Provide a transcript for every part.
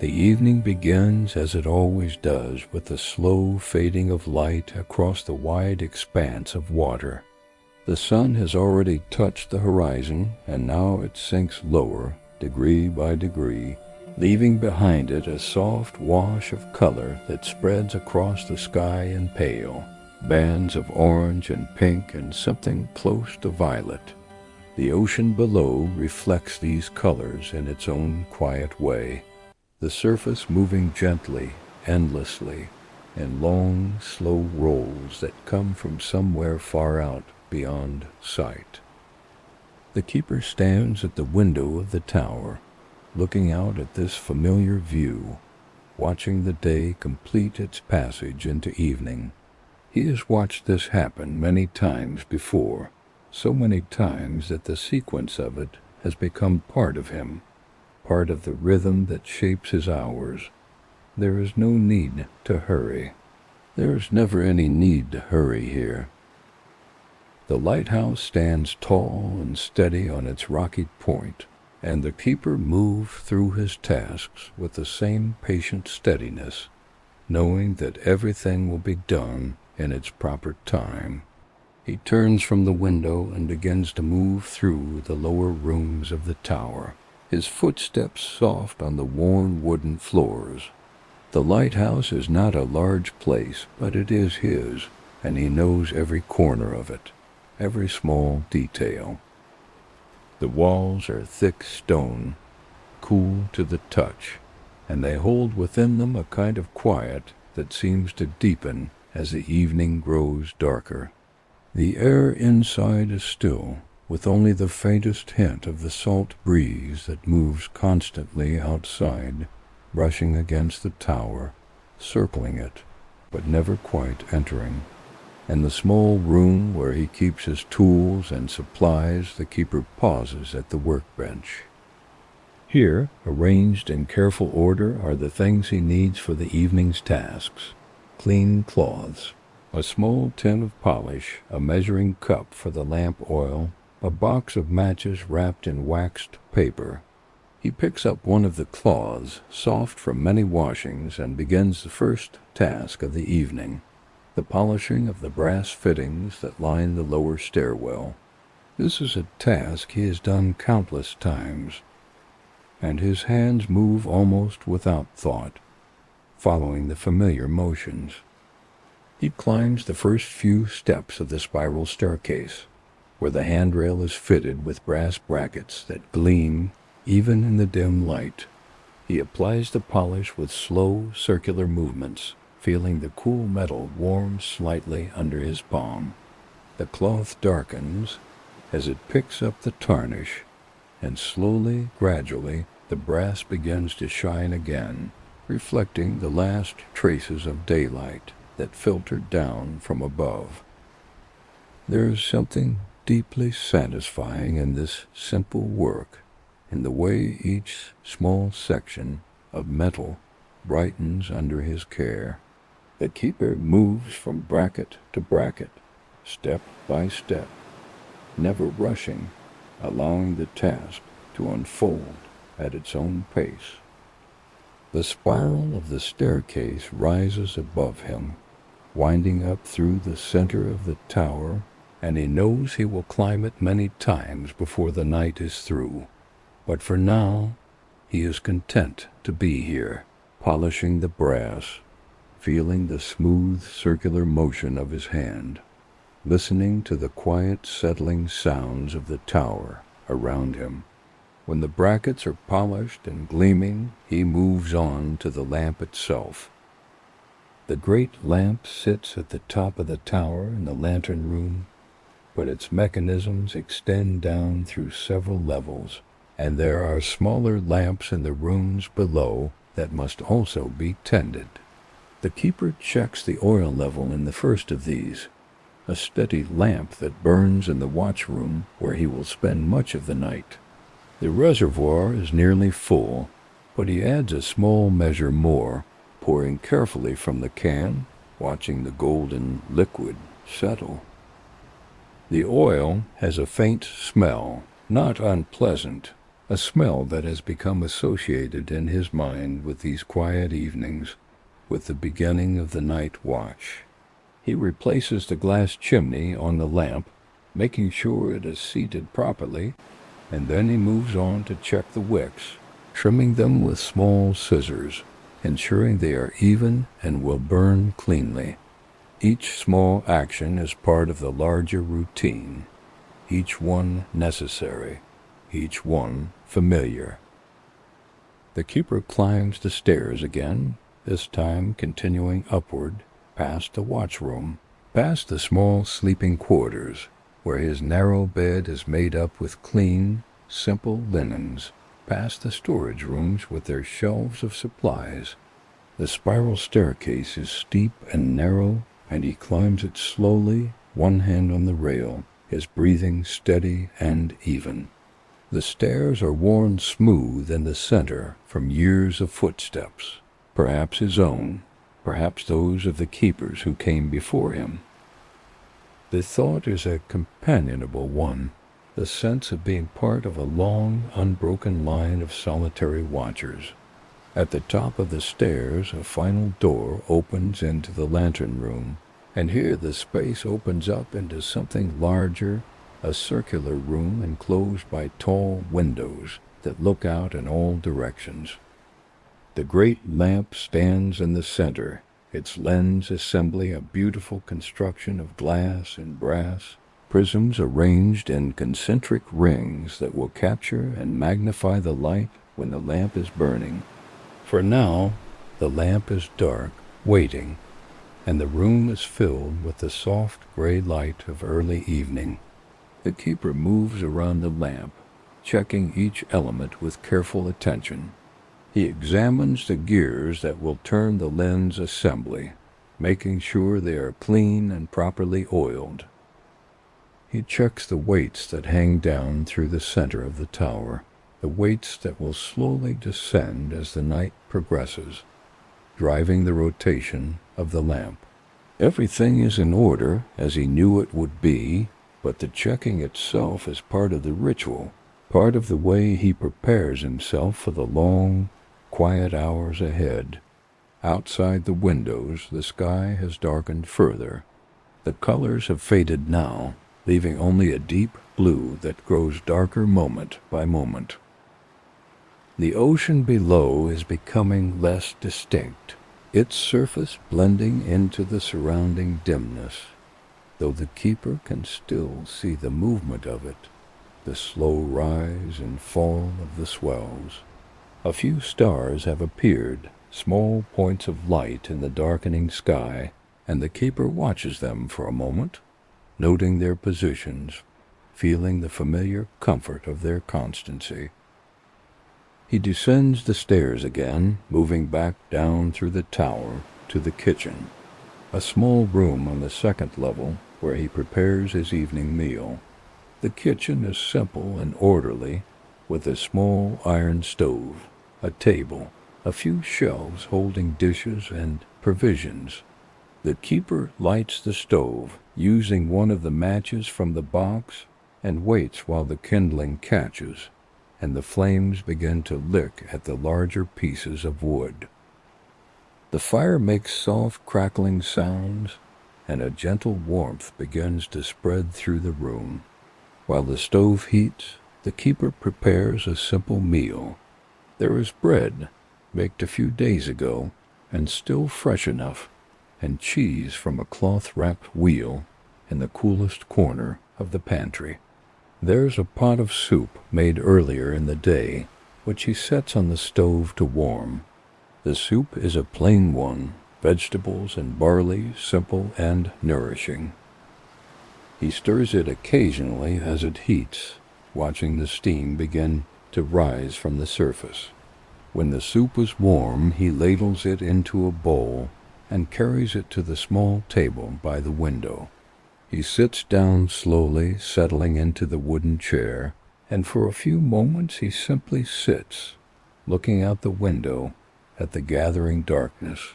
The evening begins as it always does, with the slow fading of light across the wide expanse of water. The sun has already touched the horizon, and now it sinks lower, degree by degree, leaving behind it a soft wash of color that spreads across the sky in pale bands of orange and pink and something close to violet. The ocean below reflects these colors in its own quiet way, the surface moving gently, endlessly, in long, slow rolls that come from somewhere far out beyond sight. The keeper stands at the window of the tower, looking out at this familiar view, watching the day complete its passage into evening. He has watched this happen many times before, so many times that the sequence of it has become part of him, part of the rhythm that shapes his hours. There is no need to hurry. There is never any need to hurry here. The lighthouse stands tall and steady on its rocky point, and the keeper moves through his tasks with the same patient steadiness, knowing that everything will be done in its proper time. He turns from the window and begins to move through the lower rooms of the tower, his footsteps soft on the worn wooden floors. The lighthouse is not a large place, but it is his, and he knows every corner of it, every small detail. The walls are thick stone, cool to the touch, and they hold within them a kind of quiet that seems to deepen as the evening grows darker. The air inside is still, with only the faintest hint of the salt breeze that moves constantly outside, brushing against the tower, circling it, but never quite entering. In the small room where he keeps his tools and supplies, the keeper pauses at the workbench. Here, arranged in careful order, are the things he needs for the evening's tasks: clean cloths, a small tin of polish, a measuring cup for the lamp oil, a box of matches wrapped in waxed paper. He picks up one of the cloths, soft from many washings, and begins the first task of the evening, the polishing of the brass fittings that line the lower stairwell. This is a task he has done countless times, and his hands move almost without thought, following the familiar motions. He climbs the first few steps of the spiral staircase, where the handrail is fitted with brass brackets that gleam even in the dim light. He applies the polish with slow, circular movements, feeling the cool metal warm slightly under his palm. The cloth darkens as it picks up the tarnish, and slowly, gradually, the brass begins to shine again, reflecting the last traces of daylight that filtered down from above. There is something deeply satisfying in this simple work, in the way each small section of metal brightens under his care. The keeper moves from bracket to bracket, step by step, never rushing, allowing the task to unfold at its own pace. The spiral of the staircase rises above him, winding up through the center of the tower, and he knows he will climb it many times before the night is through. But for now, he is content to be here, polishing the brass, feeling the smooth circular motion of his hand, listening to the quiet settling sounds of the tower around him. When the brackets are polished and gleaming, he moves on to the lamp itself. The great lamp sits at the top of the tower in the lantern room, but its mechanisms extend down through several levels, and there are smaller lamps in the rooms below that must also be tended. The keeper checks the oil level in the first of these, a steady lamp that burns in the watch room where he will spend much of the night. The reservoir is nearly full, but he adds a small measure more, pouring carefully from the can, watching the golden liquid settle. The oil has a faint smell, not unpleasant, a smell that has become associated in his mind with these quiet evenings, with the beginning of the night watch. He replaces the glass chimney on the lamp, making sure it is seated properly, and then he moves on to check the wicks, trimming them with small scissors, ensuring they are even and will burn cleanly. Each small action is part of the larger routine, each one necessary, each one familiar. The keeper climbs the stairs again, this time continuing upward, past the watchroom, past the small sleeping quarters, where his narrow bed is made up with clean, simple linens, past the storage rooms with their shelves of supplies. The spiral staircase is steep and narrow, and he climbs it slowly, one hand on the rail, his breathing steady and even. The stairs are worn smooth in the center from years of footsteps, perhaps his own, perhaps those of the keepers who came before him. The thought is a companionable one, the sense of being part of a long, unbroken line of solitary watchers. At the top of the stairs, a final door opens into the lantern room, and here the space opens up into something larger, a circular room enclosed by tall windows that look out in all directions. The great lamp stands in the center, its lens assembly a beautiful construction of glass and brass, prisms arranged in concentric rings that will capture and magnify the light when the lamp is burning. For now, the lamp is dark, waiting, and the room is filled with the soft gray light of early evening. The keeper moves around the lamp, checking each element with careful attention. He examines the gears that will turn the lens assembly, making sure they are clean and properly oiled. He checks the weights that hang down through the center of the tower, the weights that will slowly descend as the night progresses, driving the rotation of the lamp. Everything is in order as he knew it would be, but the checking itself is part of the ritual, part of the way he prepares himself for the long, quiet hours ahead. Outside the windows, the sky has darkened further. The colors have faded now, leaving only a deep blue that grows darker moment by moment. The ocean below is becoming less distinct, its surface blending into the surrounding dimness, though the keeper can still see the movement of it, the slow rise and fall of the swells. A few stars have appeared, small points of light in the darkening sky, and the keeper watches them for a moment, noting their positions, feeling the familiar comfort of their constancy. He descends the stairs again, moving back down through the tower to the kitchen, a small room on the second level where he prepares his evening meal. The kitchen is simple and orderly, with a small iron stove, a table, a few shelves holding dishes and provisions. The keeper lights the stove, using one of the matches from the box, and waits while the kindling catches, and the flames begin to lick at the larger pieces of wood. The fire makes soft crackling sounds, and a gentle warmth begins to spread through the room. While the stove heats, the keeper prepares a simple meal. There is bread, baked a few days ago, and still fresh enough, and cheese from a cloth-wrapped wheel in the coolest corner of the pantry. There's a pot of soup made earlier in the day, which he sets on the stove to warm. The soup is a plain one, vegetables and barley, simple and nourishing. He stirs it occasionally as it heats, watching the steam begin to rise from the surface. When the soup is warm, he ladles it into a bowl and carries it to the small table by the window. He sits down slowly, settling into the wooden chair, and for a few moments he simply sits, looking out the window at the gathering darkness.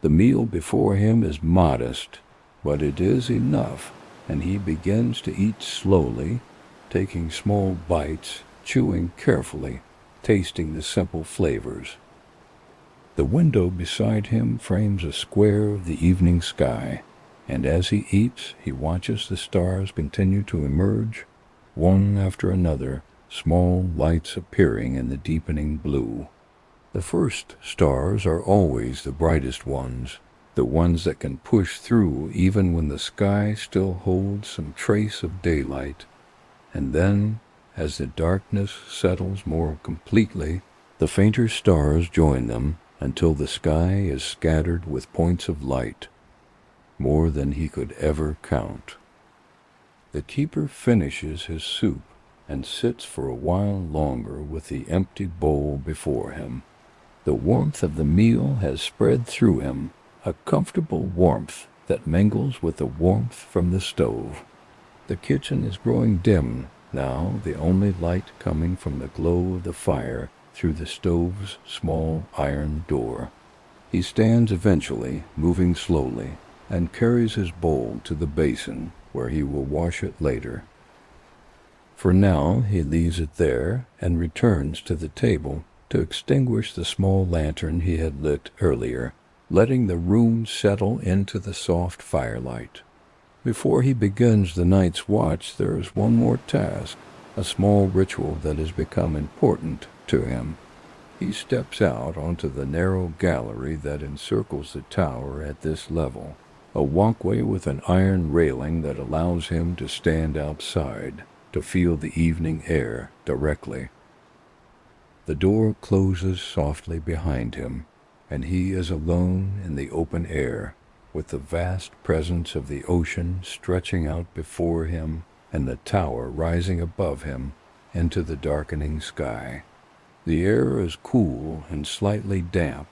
The meal before him is modest, but it is enough, and he begins to eat slowly, taking small bites chewing carefully, tasting the simple flavors. The window beside him frames a square of the evening sky, and as he eats, he watches the stars continue to emerge, one after another, small lights appearing in the deepening blue. The first stars are always the brightest ones, the ones that can push through even when the sky still holds some trace of daylight. And then, as the darkness settles more completely, the fainter stars join them until the sky is scattered with points of light, more than he could ever count. The keeper finishes his soup and sits for a while longer with the empty bowl before him. The warmth of the meal has spread through him, a comfortable warmth that mingles with the warmth from the stove. The kitchen is growing dim now, the only light coming from the glow of the fire through the stove's small iron door. He stands eventually, moving slowly, and carries his bowl to the basin where he will wash it later. For now he leaves it there and returns to the table to extinguish the small lantern he had lit earlier, letting the room settle into the soft firelight. Before he begins the night's watch, there is one more task, a small ritual that has become important to him. He steps out onto the narrow gallery that encircles the tower at this level, a walkway with an iron railing that allows him to stand outside, to feel the evening air directly. The door closes softly behind him, and he is alone in the open air, with the vast presence of the ocean stretching out before him and the tower rising above him into the darkening sky. The air is cool and slightly damp,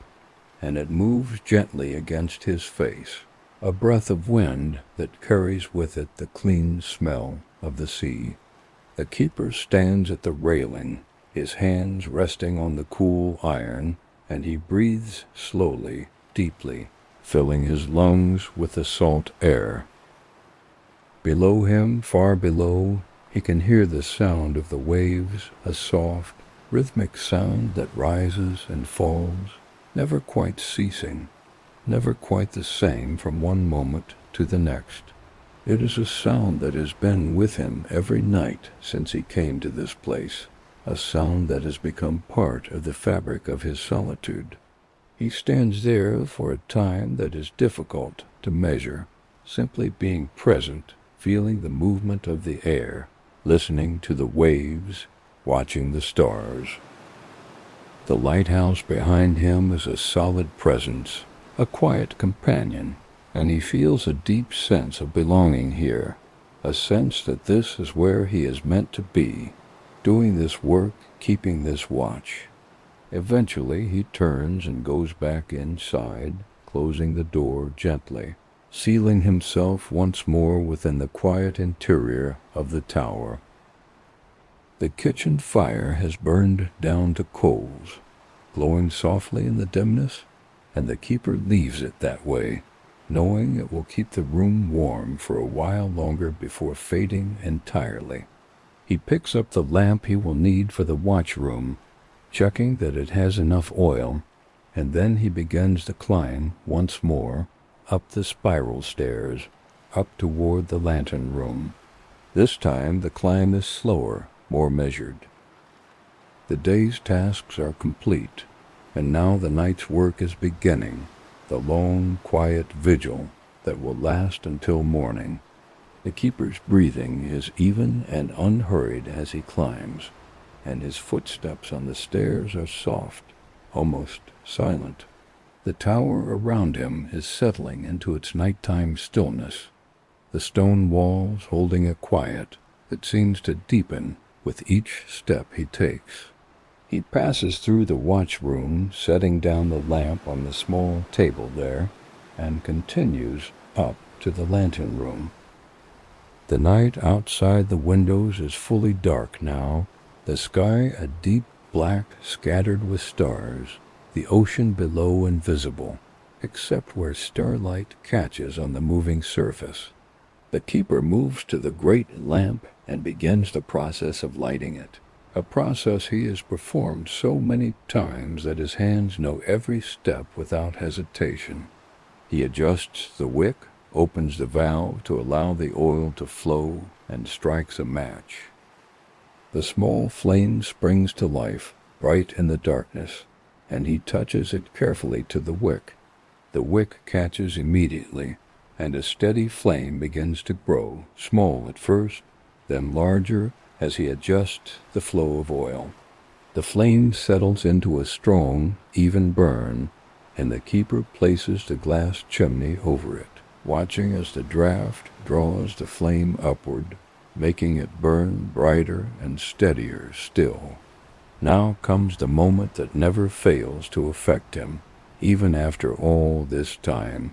and it moves gently against his face, a breath of wind that carries with it the clean smell of the sea. The keeper stands at the railing, his hands resting on the cool iron, and he breathes slowly, deeply, filling his lungs with the salt air. Below him, far below, he can hear the sound of the waves, a soft, rhythmic sound that rises and falls, never quite ceasing, never quite the same from one moment to the next. It is a sound that has been with him every night since he came to this place, a sound that has become part of the fabric of his solitude. He stands there for a time that is difficult to measure, simply being present, feeling the movement of the air, listening to the waves, watching the stars. The lighthouse behind him is a solid presence, a quiet companion, and he feels a deep sense of belonging here, a sense that this is where he is meant to be, doing this work, keeping this watch. Eventually he turns and goes back inside, closing the door gently, sealing himself once more within the quiet interior of the tower. The kitchen fire has burned down to coals, glowing softly in the dimness, and the keeper leaves it that way, knowing it will keep the room warm for a while longer before fading entirely. He picks up the lamp he will need for the watch room, checking that it has enough oil, and then he begins the climb once more, up the spiral stairs, up toward the lantern room. This time the climb is slower, more measured. The day's tasks are complete, and now the night's work is beginning, the long, quiet vigil that will last until morning. The keeper's breathing is even and unhurried as he climbs, and his footsteps on the stairs are soft, almost silent. The tower around him is settling into its nighttime stillness, the stone walls holding a quiet that seems to deepen with each step he takes. He passes through the watch room, setting down the lamp on the small table there, and continues up to the lantern room. The night outside the windows is fully dark now, the sky a deep black scattered with stars, the ocean below invisible, except where starlight catches on the moving surface. The keeper moves to the great lamp and begins the process of lighting it. a process he has performed so many times that his hands know every step without hesitation. He adjusts the wick, opens the valve to allow the oil to flow, and strikes a match. The small flame springs to life, bright in the darkness, and he touches it carefully to the wick. The wick catches immediately, and a steady flame begins to grow, small at first, then larger as he adjusts the flow of oil. The flame settles into a strong, even burn, and the keeper places the glass chimney over it, watching as the draft draws the flame upward, making it burn brighter and steadier still. Now comes the moment that never fails to affect him, even after all this time.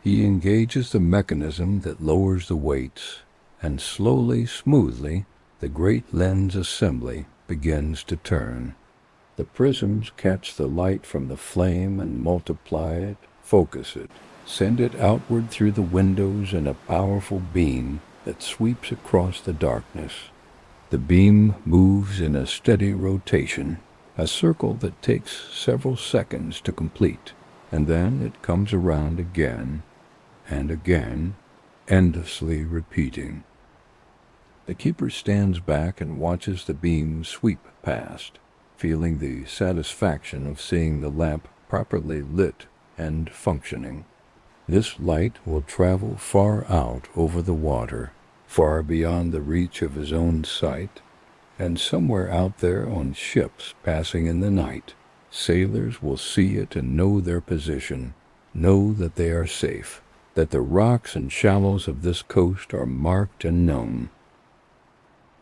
He engages the mechanism that lowers the weights, and slowly, smoothly, the great lens assembly begins to turn. The prisms catch the light from the flame and multiply it, focus it, send it outward through the windows in a powerful beam that sweeps across the darkness. The beam moves in a steady rotation, a circle that takes several seconds to complete, and then it comes around again and again, endlessly repeating. The keeper stands back and watches the beam sweep past, feeling the satisfaction of seeing the lamp properly lit and functioning. This light will travel far out over the water, far beyond the reach of his own sight, and somewhere out there on ships passing in the night, sailors will see it and know their position, know that they are safe, that the rocks and shallows of this coast are marked and known.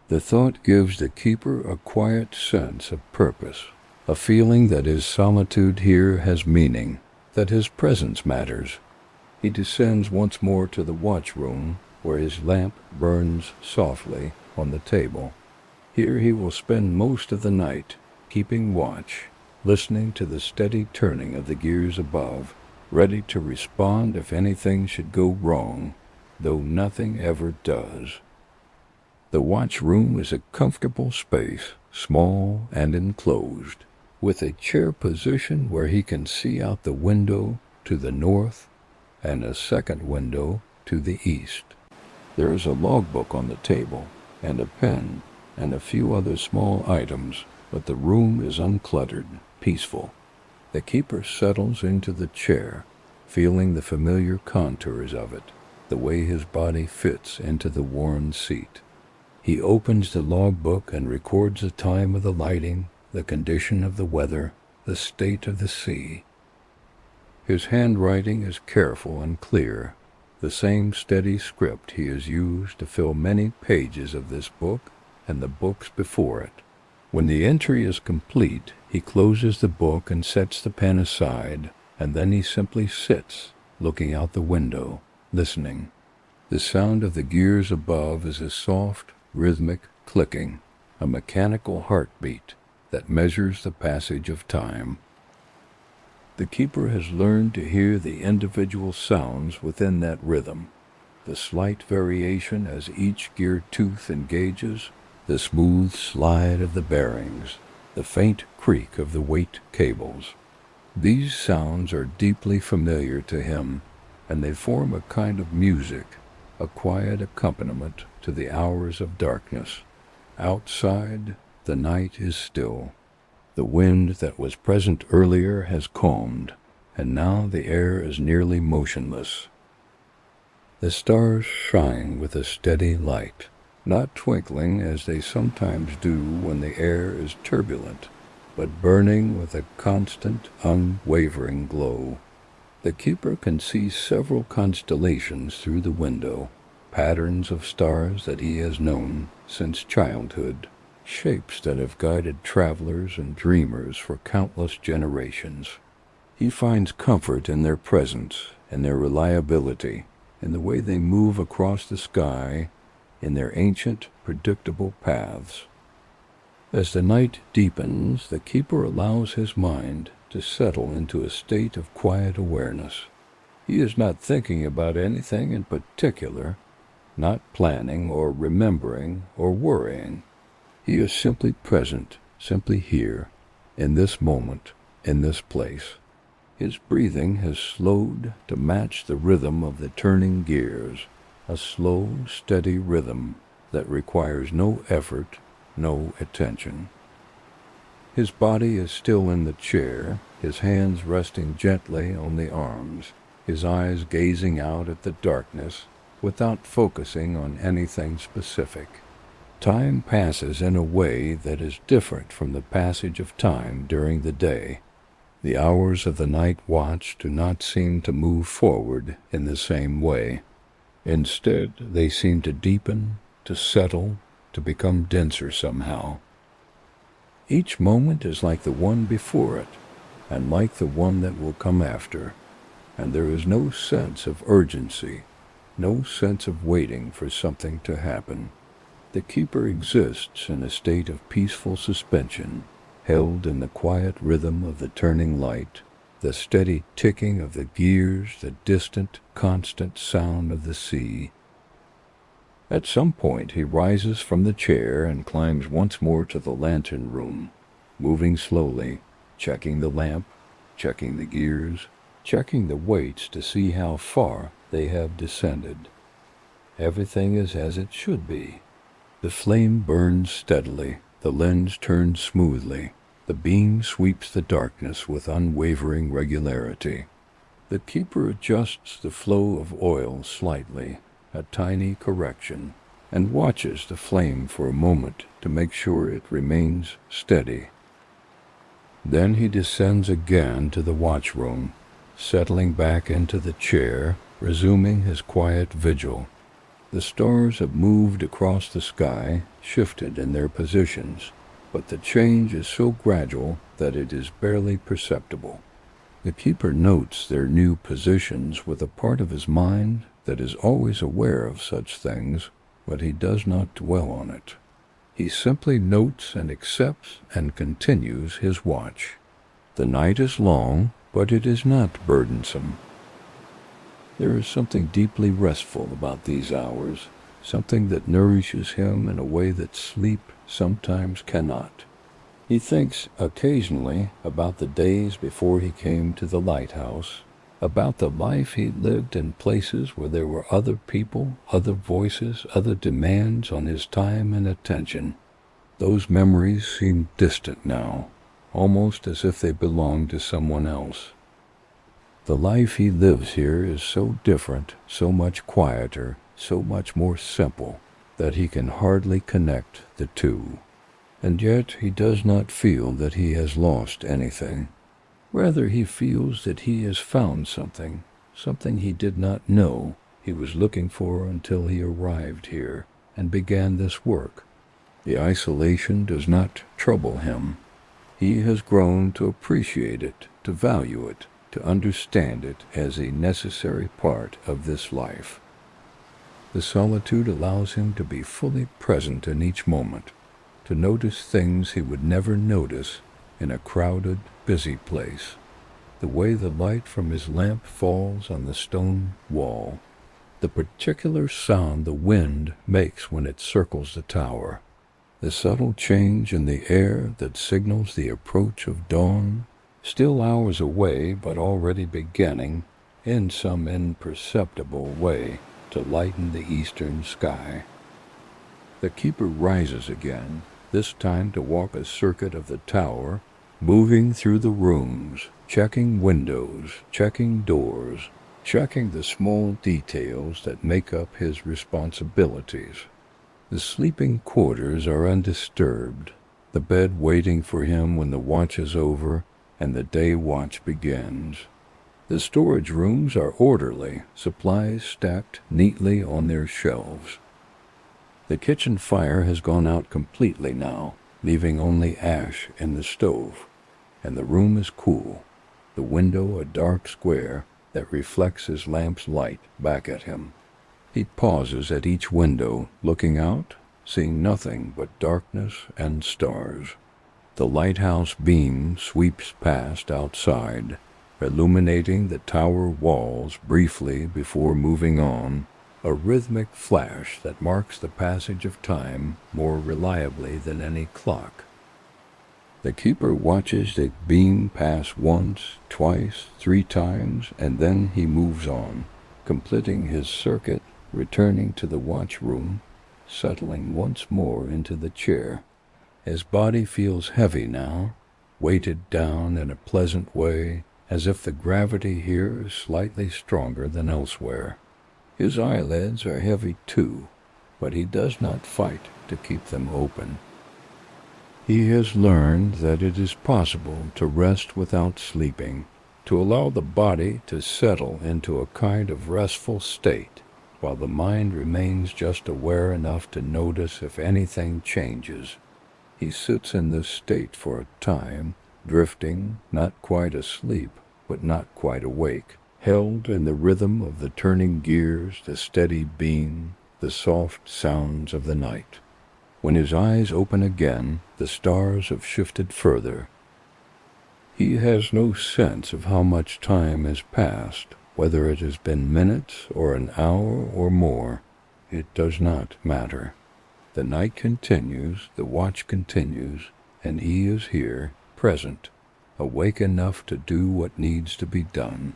The thought gives the keeper a quiet sense of purpose, a feeling that his solitude here has meaning, that his presence matters. He descends once more to the watch-room, where his lamp burns softly on the table. Here he will spend most of the night, keeping watch, listening to the steady turning of the gears above, ready to respond if anything should go wrong, though nothing ever does. The watch-room is a comfortable space, small and enclosed, with a chair position where he can see out the window to the north and a second window to the east. There is a logbook on the table, and a pen, and a few other small items, but the room is uncluttered, peaceful. The keeper settles into the chair, feeling the familiar contours of it, the way his body fits into the worn seat. He opens the logbook and records the time of the lighting, the condition of the weather, the state of the sea. His handwriting is careful and clear, the same steady script he has used to fill many pages of this book and the books before it. When the entry is complete, he closes the book and sets the pen aside, and then he simply sits, looking out the window, listening. The sound of the gears above is a soft, rhythmic clicking, a mechanical heartbeat that measures the passage of time. The keeper has learned to hear the individual sounds within that rhythm, the slight variation as each gear tooth engages, the smooth slide of the bearings, the faint creak of the weight cables. These sounds are deeply familiar to him, and they form a kind of music, a quiet accompaniment to the hours of darkness. Outside, the night is still. The wind that was present earlier has calmed, and now the air is nearly motionless. The stars shine with a steady light, not twinkling as they sometimes do when the air is turbulent, but burning with a constant, unwavering glow. The keeper can see several constellations through the window, patterns of stars that he has known since childhood, shapes that have guided travelers and dreamers for countless generations. He finds comfort in their presence, in their reliability, in the way they move across the sky, in their ancient, predictable paths. As the night deepens, the keeper allows his mind to settle into a state of quiet awareness. He is not thinking about anything in particular, not planning or remembering or worrying. He is simply present, simply here, in this moment, in this place. His breathing has slowed to match the rhythm of the turning gears, a slow, steady rhythm that requires no effort, no attention. His body is still in the chair, his hands resting gently on the arms, his eyes gazing out at the darkness without focusing on anything specific. Time passes in a way that is different from the passage of time during the day. The hours of the night watch do not seem to move forward in the same way. Instead, they seem to deepen, to settle, to become denser somehow. Each moment is like the one before it, and like the one that will come after, and there is no sense of urgency, no sense of waiting for something to happen. The keeper exists in a state of peaceful suspension, held in the quiet rhythm of the turning light, the steady ticking of the gears, the distant, constant sound of the sea. At some point he rises from the chair and climbs once more to the lantern room, moving slowly, checking the lamp, checking the gears, checking the weights to see how far they have descended. Everything is as it should be. The flame burns steadily, the lens turns smoothly, the beam sweeps the darkness with unwavering regularity. The keeper adjusts the flow of oil slightly, a tiny correction, and watches the flame for a moment to make sure it remains steady. Then he descends again to the watchroom, settling back into the chair, resuming his quiet vigil. The stars have moved across the sky, shifted in their positions, but the change is so gradual that it is barely perceptible. The keeper notes their new positions with a part of his mind that is always aware of such things, but he does not dwell on it. He simply notes and accepts and continues his watch. The night is long, but it is not burdensome. There is something deeply restful about these hours, something that nourishes him in a way that sleep sometimes cannot. He thinks occasionally about the days before he came to the lighthouse, about the life he lived in places where there were other people, other voices, other demands on his time and attention. Those memories seem distant now, almost as if they belonged to someone else. The life he lives here is so different, so much quieter, so much more simple, that he can hardly connect the two. And yet he does not feel that he has lost anything. Rather, he feels that he has found something, something he did not know he was looking for until he arrived here and began this work. The isolation does not trouble him. He has grown to appreciate it, to value it, to understand it as a necessary part of this life. The solitude allows him to be fully present in each moment, to notice things he would never notice in a crowded, busy place. The way the light from his lamp falls on the stone wall, the particular sound the wind makes when it circles the tower, the subtle change in the air that signals the approach of dawn, still hours away but already beginning, in some imperceptible way, to lighten the eastern sky. The keeper rises again, this time to walk a circuit of the tower, moving through the rooms, checking windows, checking doors, checking the small details that make up his responsibilities. The sleeping quarters are undisturbed, the bed waiting for him when the watch is over and the day watch begins. The storage rooms are orderly, supplies stacked neatly on their shelves. The kitchen fire has gone out completely now, leaving only ash in the stove, and the room is cool, the window a dark square that reflects his lamp's light back at him. He pauses at each window, looking out, seeing nothing but darkness and stars. The lighthouse beam sweeps past outside, illuminating the tower walls briefly before moving on, a rhythmic flash that marks the passage of time more reliably than any clock. The keeper watches it beam pass once, twice, 3 times, and then he moves on, completing his circuit, returning to the watch room, settling once more into the chair. His body feels heavy now, weighted down in a pleasant way, as if the gravity here is slightly stronger than elsewhere. His eyelids are heavy too, but he does not fight to keep them open. He has learned that it is possible to rest without sleeping, to allow the body to settle into a kind of restful state, while the mind remains just aware enough to notice if anything changes. He sits in this state for a time, drifting, not quite asleep, but not quite awake, held in the rhythm of the turning gears, the steady beam, the soft sounds of the night. When his eyes open again, the stars have shifted further. He has no sense of how much time has passed, whether it has been minutes or an hour or more. It does not matter. The night continues, the watch continues, and he is here, present, awake enough to do what needs to be done.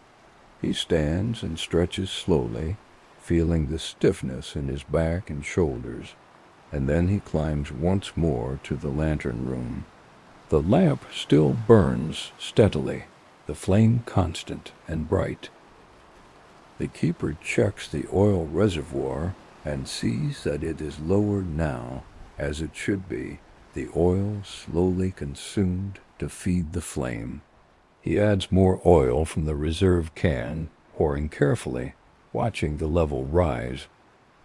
He stands and stretches slowly, feeling the stiffness in his back and shoulders, and then he climbs once more to the lantern room. The lamp still burns steadily, the flame constant and bright. The keeper checks the oil reservoir and sees that it is lowered now, as it should be, the oil slowly consumed to feed the flame. He adds more oil from the reserve can, pouring carefully, watching the level rise.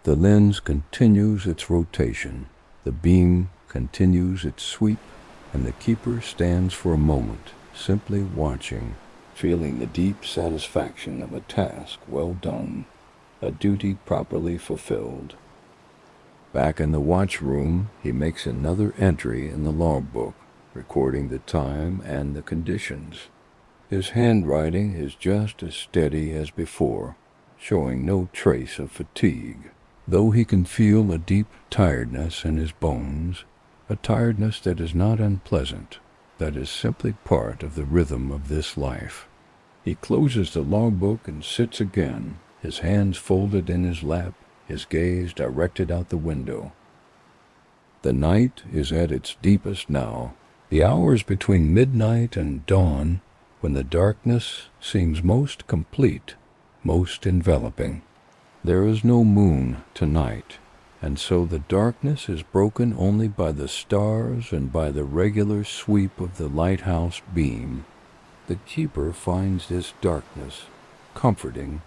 The lens continues its rotation, the beam continues its sweep, and the keeper stands for a moment, simply watching, feeling the deep satisfaction of a task well done, a duty properly fulfilled. Back in the watch room, he makes another entry in the logbook, recording the time and the conditions. His handwriting is just as steady as before, showing no trace of fatigue, though he can feel a deep tiredness in his bones, a tiredness that is not unpleasant, that is simply part of the rhythm of this life. He closes the logbook and sits again, his hands folded in his lap, his gaze directed out the window. The night is at its deepest now, the hours between midnight and dawn, when the darkness seems most complete, most enveloping. There is no moon tonight, and so the darkness is broken only by the stars and by the regular sweep of the lighthouse beam. The keeper finds this darkness comforting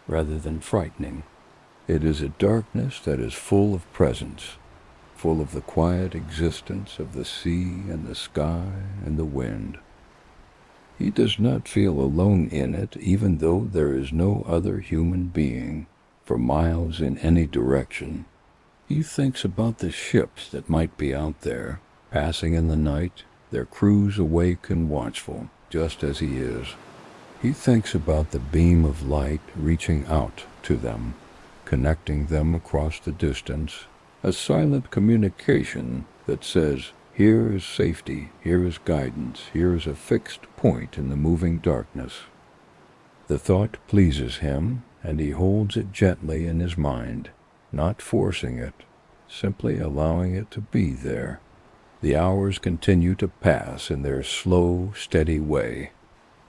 rather than frightening. It is a darkness that is full of presence, full of the quiet existence of the sea and the sky and the wind. He does not feel alone in it, even though there is no other human being for miles in any direction. He thinks about the ships that might be out there, passing in the night, their crews awake and watchful, just as he is. He thinks about the beam of light reaching out to them, connecting them across the distance, a silent communication that says, here is safety, here is guidance, here is a fixed point in the moving darkness. The thought pleases him, and he holds it gently in his mind, not forcing it, simply allowing it to be there. The hours continue to pass in their slow, steady way.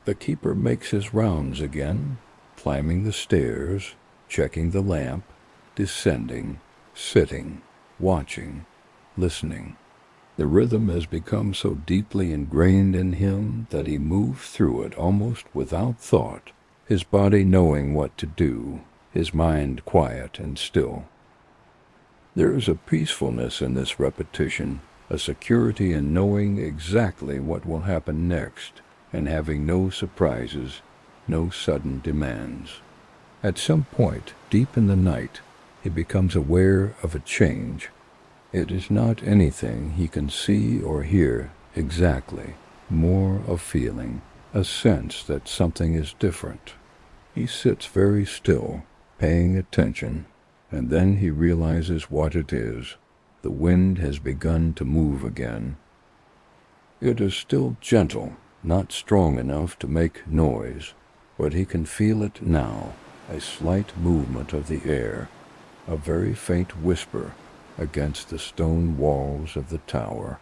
The keeper makes his rounds again, climbing the stairs, checking the lamp, descending, sitting, watching, listening. The rhythm has become so deeply ingrained in him that he moves through it almost without thought, his body knowing what to do, his mind quiet and still. There is a peacefulness in this repetition, a security in knowing exactly what will happen next, and having no surprises, no sudden demands. At some point, deep in the night, he becomes aware of a change. It is not anything he can see or hear exactly, more of feeling, a sense that something is different. He sits very still, paying attention, and then he realizes what it is. The wind has begun to move again. It is still gentle, not strong enough to make noise, but he can feel it now, a slight movement of the air, a very faint whisper against the stone walls of the tower.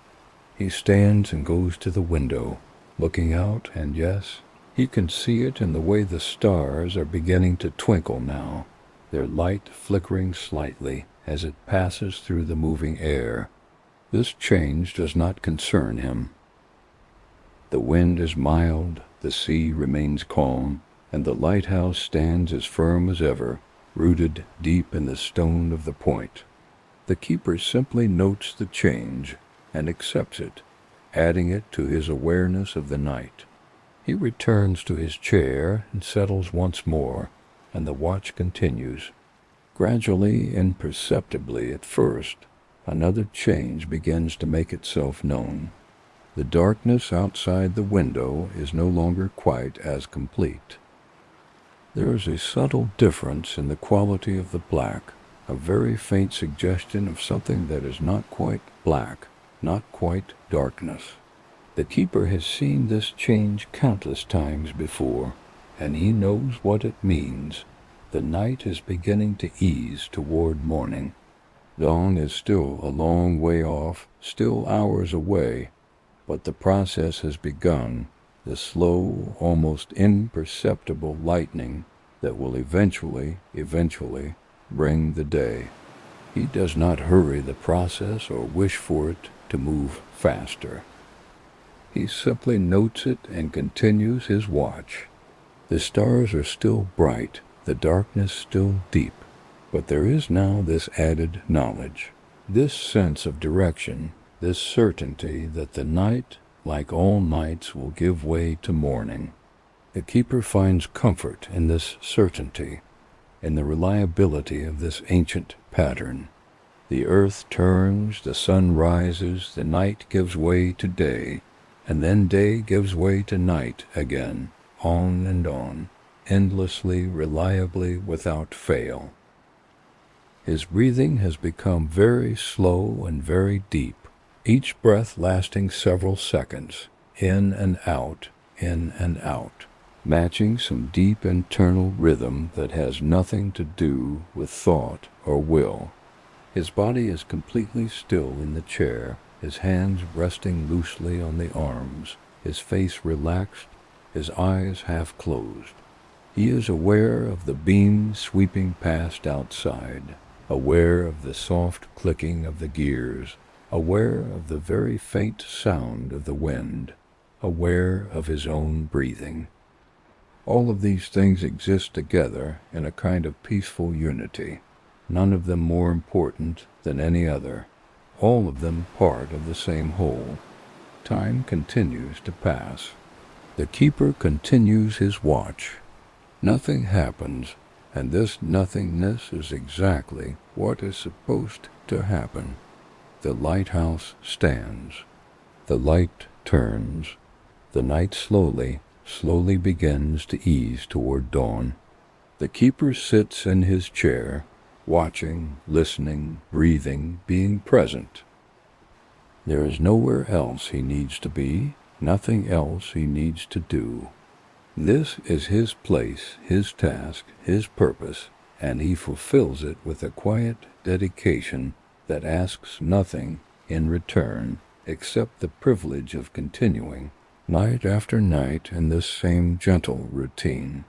He stands and goes to the window, looking out, and yes, he can see it in the way the stars are beginning to twinkle now, their light flickering slightly as it passes through the moving air. This change does not concern him. The wind is mild, the sea remains calm, and the lighthouse stands as firm as ever, rooted deep in the stone of the point. The keeper simply notes the change and accepts it, adding it to his awareness of the night. He returns to his chair and settles once more, and the watch continues. Gradually, imperceptibly at first, another change begins to make itself known. The darkness outside the window is no longer quite as complete. There is a subtle difference in the quality of the black, a very faint suggestion of something that is not quite black, not quite darkness. The keeper has seen this change countless times before, and he knows what it means. The night is beginning to ease toward morning. Dawn is still a long way off, still hours away, but the process has begun, the slow, almost imperceptible lightening that will eventually bring the day. He does not hurry the process or wish for it to move faster. He simply notes it and continues his watch. The stars are still bright, the darkness still deep, but there is now this added knowledge, this sense of direction, this certainty that the night, like all nights, will give way to morning. The keeper finds comfort in this certainty, in the reliability of this ancient pattern. The earth turns, the sun rises, the night gives way to day, and then day gives way to night again, on and on, endlessly, reliably, without fail. His breathing has become very slow and very deep, each breath lasting several seconds, in and out, matching some deep internal rhythm that has nothing to do with thought or will. His body is completely still in the chair, his hands resting loosely on the arms, his face relaxed, his eyes half closed. He is aware of the beam sweeping past outside, aware of the soft clicking of the gears, aware of the very faint sound of the wind, aware of his own breathing. All of these things exist together in a kind of peaceful unity, none of them more important than any other, all of them part of the same whole. Time continues to pass. The keeper continues his watch. Nothing happens, and this nothingness is exactly what is supposed to happen. The lighthouse stands. The light turns. The night slowly begins to ease toward dawn. The keeper sits in his chair, watching, listening, breathing, being present. There is nowhere else he needs to be, nothing else he needs to do. This is his place, his task, his purpose, and he fulfills it with a quiet dedication that asks nothing in return except the privilege of continuing, night after night, in this same gentle routine.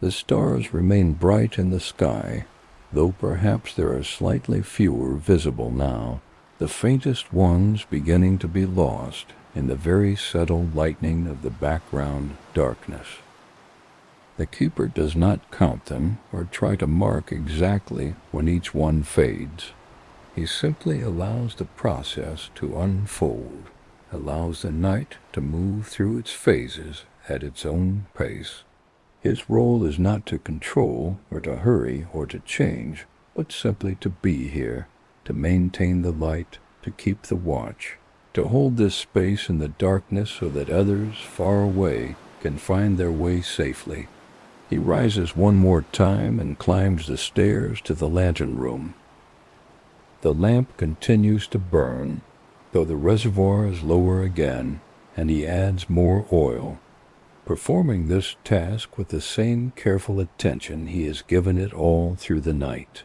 The stars remain bright in the sky, though perhaps there are slightly fewer visible now, the faintest ones beginning to be lost in the very subtle lightening of the background darkness. The keeper does not count them or try to mark exactly when each one fades. He simply allows the process to unfold, allows the night to move through its phases at its own pace. His role is not to control or to hurry or to change, but simply to be here, to maintain the light, to keep the watch, to hold this space in the darkness so that others far away can find their way safely. He rises one more time and climbs the stairs to the lantern room. The lamp continues to burn, though the reservoir is lower again, and he adds more oil, performing this task with the same careful attention he has given it all through the night.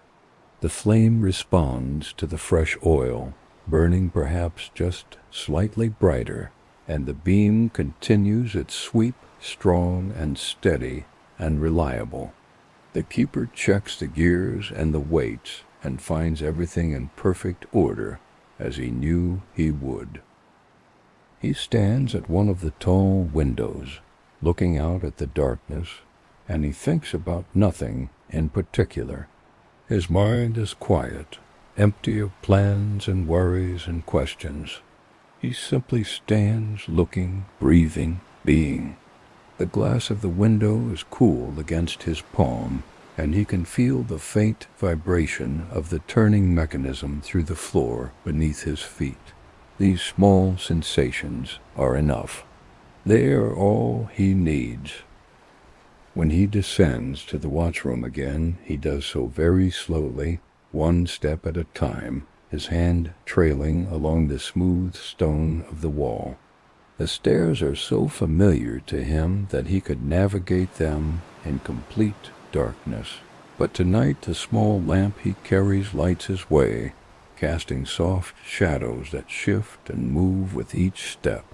The flame responds to the fresh oil, burning perhaps just slightly brighter, and the beam continues its sweep, strong and steady and reliable. The keeper checks the gears and the weights and finds everything in perfect order, as he knew he would. He stands at one of the tall windows, looking out at the darkness, and he thinks about nothing in particular. His mind is quiet, empty of plans and worries and questions. He simply stands looking, breathing, being. The glass of the window is cool against his palm, and he can feel the faint vibration of the turning mechanism through the floor beneath his feet. These small sensations are enough. They are all he needs. When he descends to the watchroom again, he does so very slowly, one step at a time, his hand trailing along the smooth stone of the wall. The stairs are so familiar to him that he could navigate them in complete darkness. But tonight the small lamp he carries lights his way, casting soft shadows that shift and move with each step.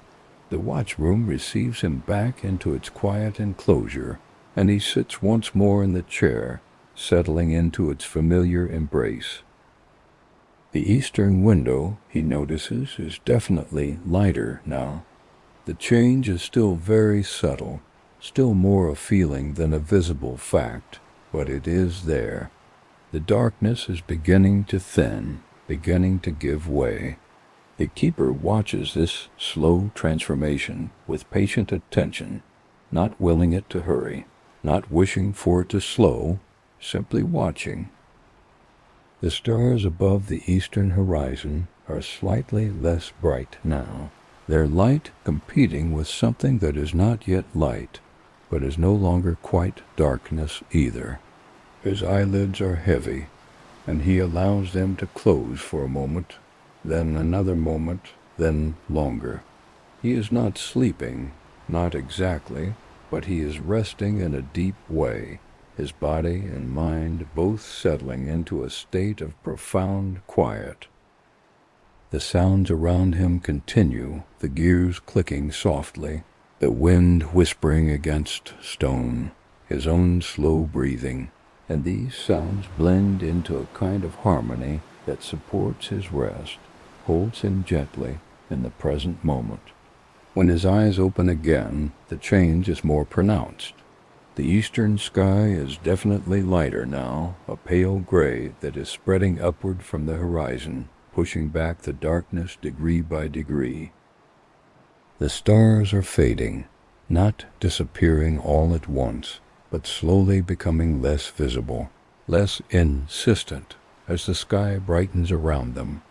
The watchroom receives him back into its quiet enclosure, and he sits once more in the chair, settling into its familiar embrace. The eastern window, he notices, is definitely lighter now. The change is still very subtle, still more a feeling than a visible fact, but it is there. The darkness is beginning to thin, beginning to give way. The keeper watches this slow transformation with patient attention, not willing it to hurry, not wishing for it to slow, simply watching. The stars above the eastern horizon are slightly less bright now, their light competing with something that is not yet light, but is no longer quite darkness either. His eyelids are heavy, and he allows them to close for a moment, then another moment, then longer. He is not sleeping, not exactly, but he is resting in a deep way, his body and mind both settling into a state of profound quiet. The sounds around him continue, the gears clicking softly, the wind whispering against stone, his own slow breathing, and these sounds blend into a kind of harmony that supports his rest, holds him gently in the present moment. When his eyes open again, the change is more pronounced. The eastern sky is definitely lighter now, a pale gray that is spreading upward from the horizon, pushing back the darkness degree by degree. The stars are fading, not disappearing all at once, but slowly becoming less visible, less insistent as the sky brightens around them.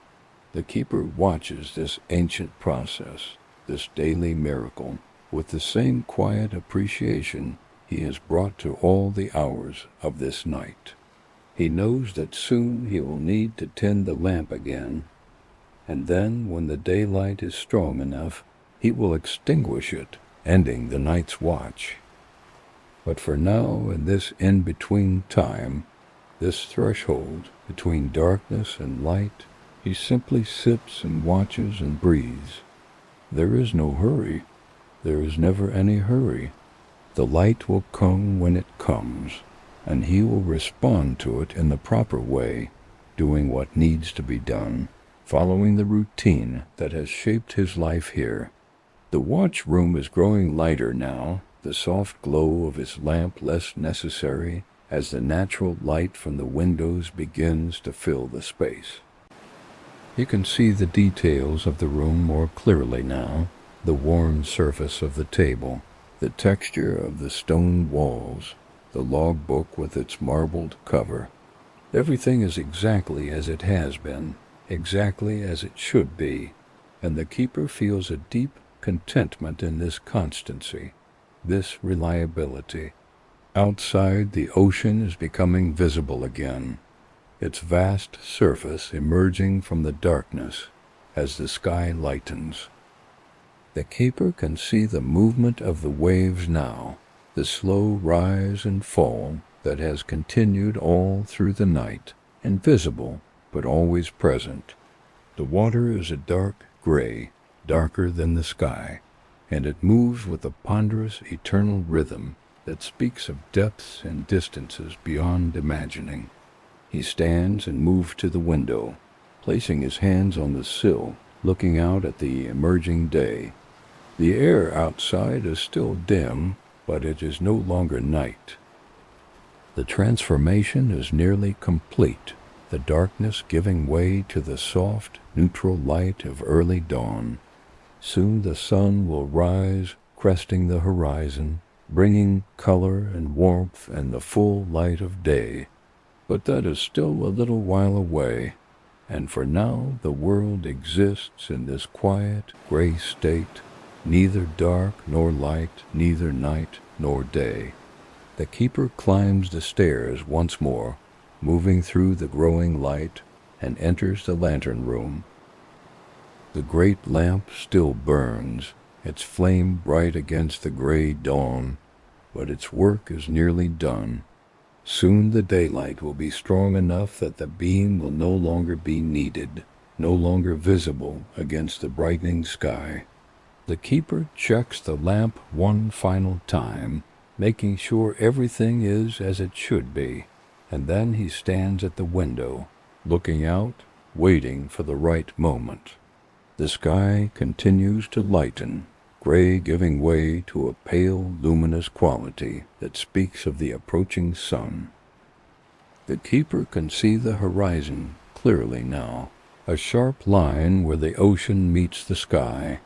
The keeper watches this ancient process, this daily miracle, with the same quiet appreciation he has brought to all the hours of this night. He knows that soon he will need to tend the lamp again, and then when the daylight is strong enough, he will extinguish it, ending the night's watch. But for now, in this in-between time, this threshold between darkness and light, he simply sits and watches and breathes. There is no hurry. There is never any hurry. The light will come when it comes, and he will respond to it in the proper way, doing what needs to be done, following the routine that has shaped his life here. The watchroom is growing lighter now, the soft glow of his lamp less necessary as the natural light from the windows begins to fill the space. He can see the details of the room more clearly now, the worn surface of the table, the texture of the stone walls, the logbook with its marbled cover. Everything is exactly as it has been, exactly as it should be, and the keeper feels a deep contentment in this constancy, this reliability. Outside, the ocean is becoming visible again, its vast surface emerging from the darkness as the sky lightens. The keeper can see the movement of the waves now, the slow rise and fall that has continued all through the night, invisible but always present. The water is a dark gray, darker than the sky, and it moves with a ponderous eternal rhythm that speaks of depths and distances beyond imagining. He stands and moves to the window, placing his hands on the sill, looking out at the emerging day. The air outside is still dim, but it is no longer night. The transformation is nearly complete, the darkness giving way to the soft, neutral light of early dawn. Soon the sun will rise, cresting the horizon, bringing color and warmth and the full light of day. But that is still a little while away, and for now the world exists in this quiet, gray state, neither dark nor light, neither night nor day. The keeper climbs the stairs once more, moving through the growing light, and enters the lantern room. The great lamp still burns, its flame bright against the gray dawn, but its work is nearly done. Soon the daylight will be strong enough that the beam will no longer be needed, no longer visible against the brightening sky. The keeper checks the lamp one final time, making sure everything is as it should be, and then he stands at the window, looking out, waiting for the right moment. The sky continues to lighten, gray giving way to a pale, luminous quality that speaks of the approaching sun. The keeper can see the horizon clearly now, a sharp line where the ocean meets the sky,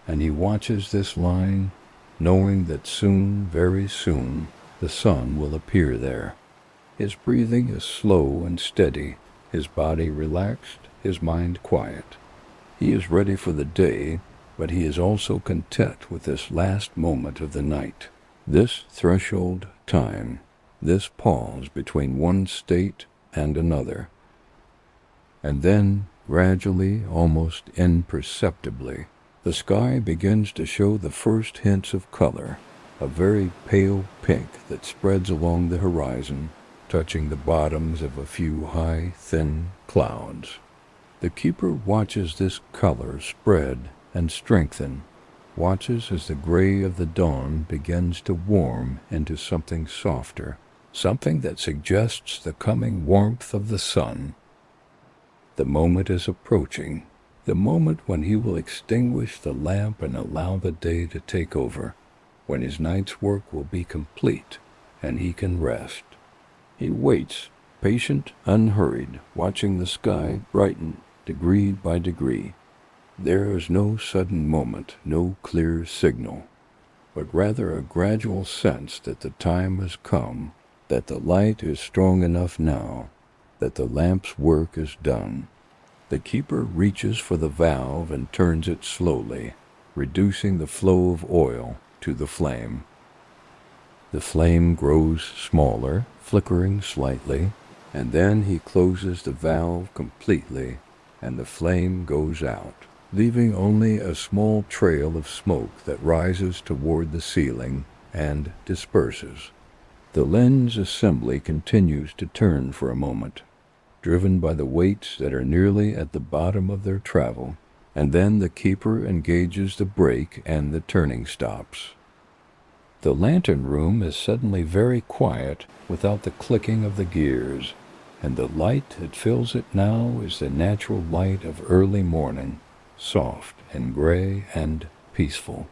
and he watches this line, knowing that soon, very soon, the sun will appear there. His breathing is slow and steady, his body relaxed, his mind quiet. He is ready for the day, but he is also content with this last moment of the night, this threshold time, this pause between one state and another. And then, gradually, almost imperceptibly, the sky begins to show the first hints of color, a very pale pink that spreads along the horizon, touching the bottoms of a few high, thin clouds. The keeper watches this color spread and strengthen, watches as the gray of the dawn begins to warm into something softer, something that suggests the coming warmth of the sun. The moment is approaching, the moment when he will extinguish the lamp and allow the day to take over, when his night's work will be complete and he can rest. He waits, patient, unhurried, watching the sky brighten degree by degree. There is no sudden moment, no clear signal, but rather a gradual sense that the time has come, that the light is strong enough now, that the lamp's work is done. The keeper reaches for the valve and turns it slowly, reducing the flow of oil to the flame. The flame grows smaller, flickering slightly, and then he closes the valve completely, and the flame goes out, leaving only a small trail of smoke that rises toward the ceiling and disperses. The lens assembly continues to turn for a moment, driven by the weights that are nearly at the bottom of their travel, and then the keeper engages the brake and the turning stops. The lantern room is suddenly very quiet without the clicking of the gears, and the light that fills it now is the natural light of early morning, soft and gray and peaceful.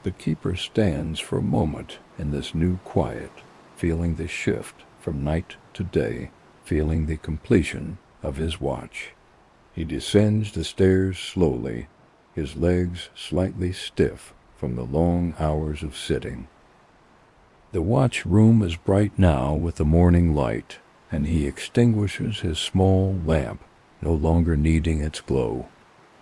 The keeper stands for a moment in this new quiet, feeling the shift from night to day, feeling the completion of his watch. He descends the stairs slowly, his legs slightly stiff from the long hours of sitting. The watch room is bright now with the morning light, and he extinguishes his small lamp, no longer needing its glow.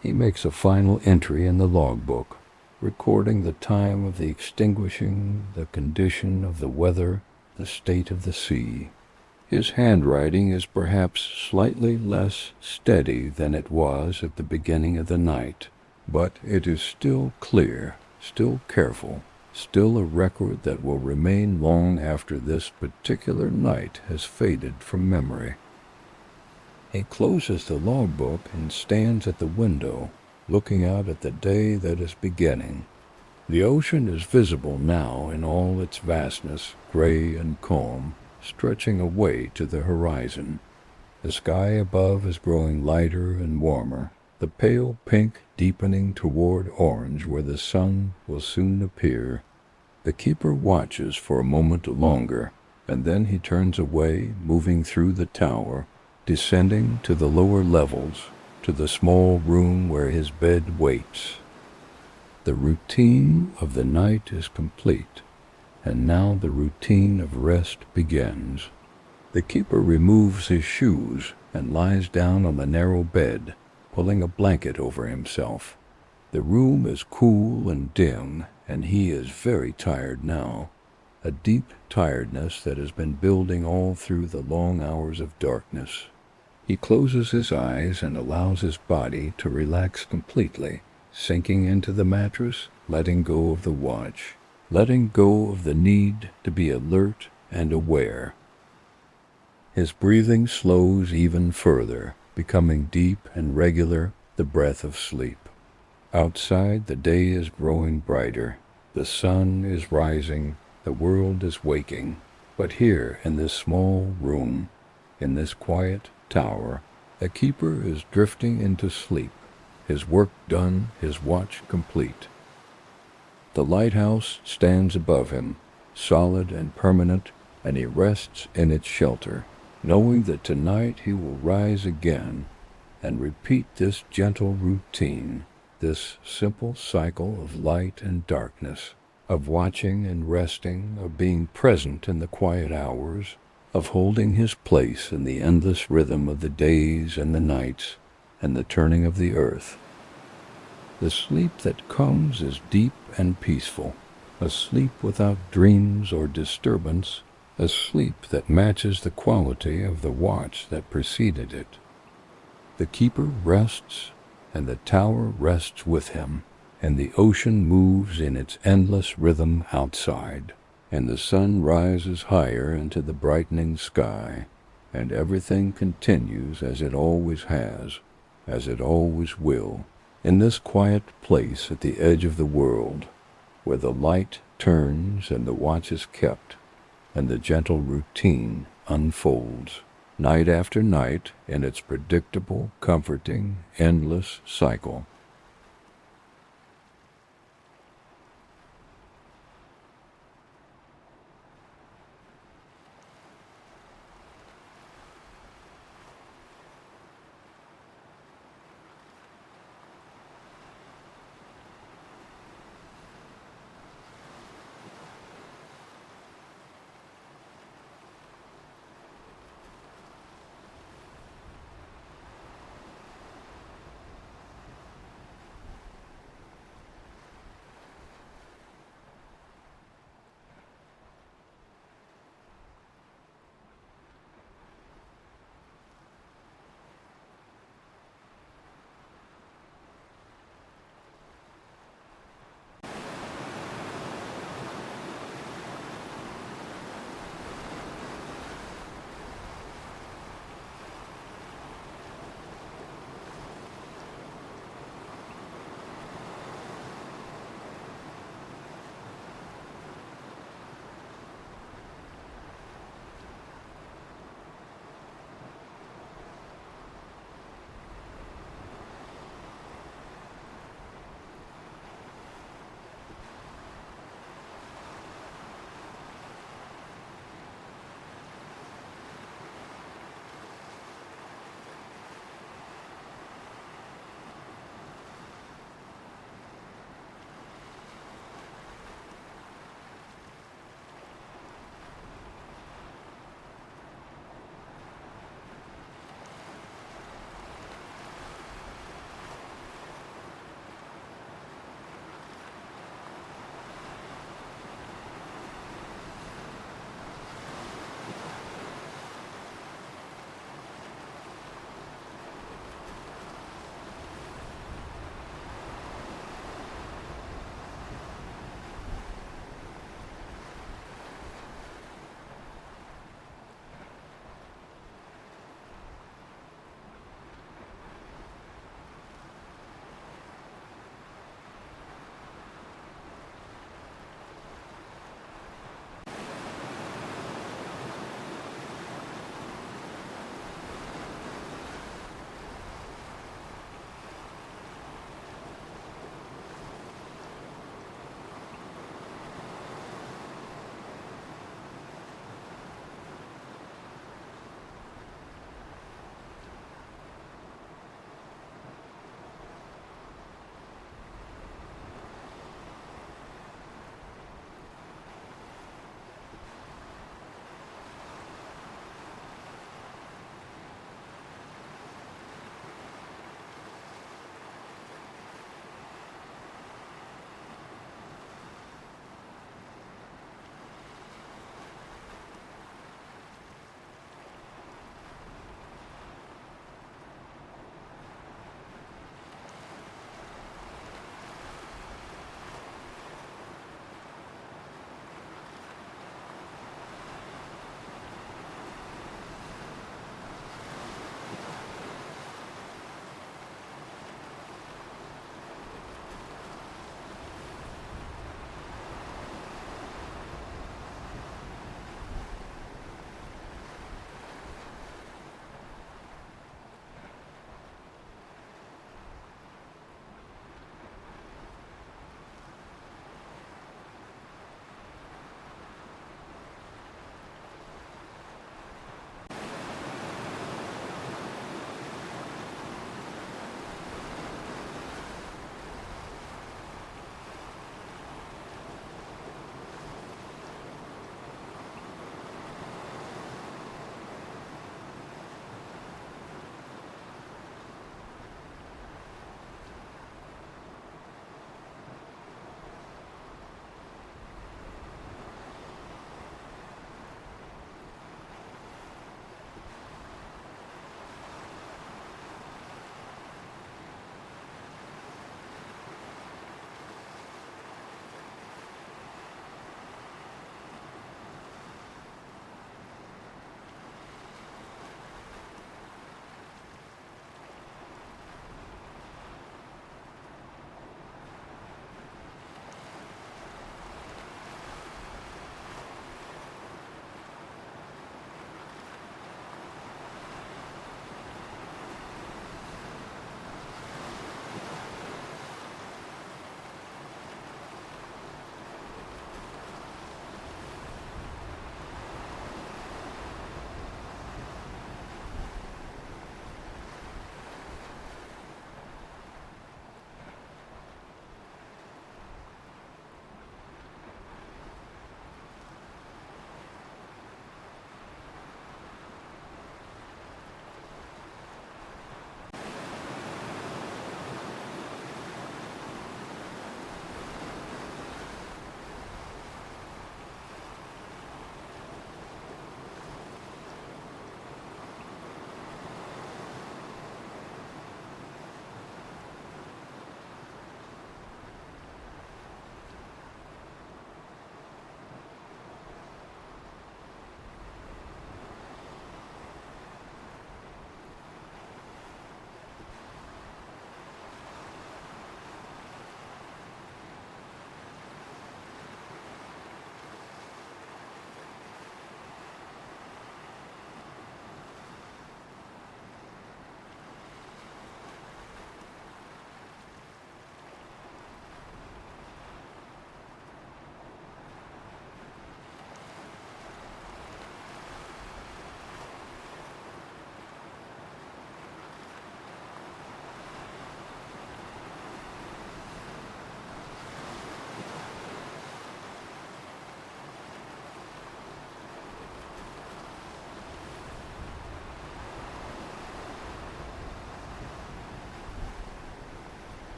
He makes a final entry in the logbook, recording the time of the extinguishing, the condition of the weather, the state of the sea. His handwriting is perhaps slightly less steady than it was at the beginning of the night, but it is still clear, still careful, still a record that will remain long after this particular night has faded from memory. He closes the logbook and stands at the window, looking out at the day that is beginning. The ocean is visible now in all its vastness, gray and calm, stretching away to the horizon. The sky above is growing lighter and warmer, the pale pink deepening toward orange where the sun will soon appear. The keeper watches for a moment longer, and then he turns away, moving through the tower, descending to the lower levels, to the small room where his bed waits. The routine of the night is complete, and now the routine of rest begins. The keeper removes his shoes and lies down on the narrow bed, pulling a blanket over himself. The room is cool and dim, and he is very tired now, a deep tiredness that has been building all through the long hours of darkness. He closes his eyes and allows his body to relax completely, sinking into the mattress, letting go of the watch, letting go of the need to be alert and aware. His breathing slows even further, becoming deep and regular, the breath of sleep. Outside, the day is growing brighter. The sun is rising, the world is waking. But here, in this small room, in this quiet tower, a keeper is drifting into sleep, his work done, his watch complete. The lighthouse stands above him, solid and permanent, and he rests in its shelter, knowing that tonight he will rise again and repeat this gentle routine, this simple cycle of light and darkness, of watching and resting, of being present in the quiet hours, of holding his place in the endless rhythm of the days and the nights and the turning of the earth. The sleep that comes is deep and peaceful, a sleep without dreams or disturbance, a sleep that matches the quality of the watch that preceded it. The keeper rests, and the tower rests with him, and the ocean moves in its endless rhythm outside, and the sun rises higher into the brightening sky, and everything continues as it always has, as it always will, in this quiet place at the edge of the world, where the light turns and the watch is kept, and the gentle routine unfolds, night after night, in its predictable, comforting, endless cycle.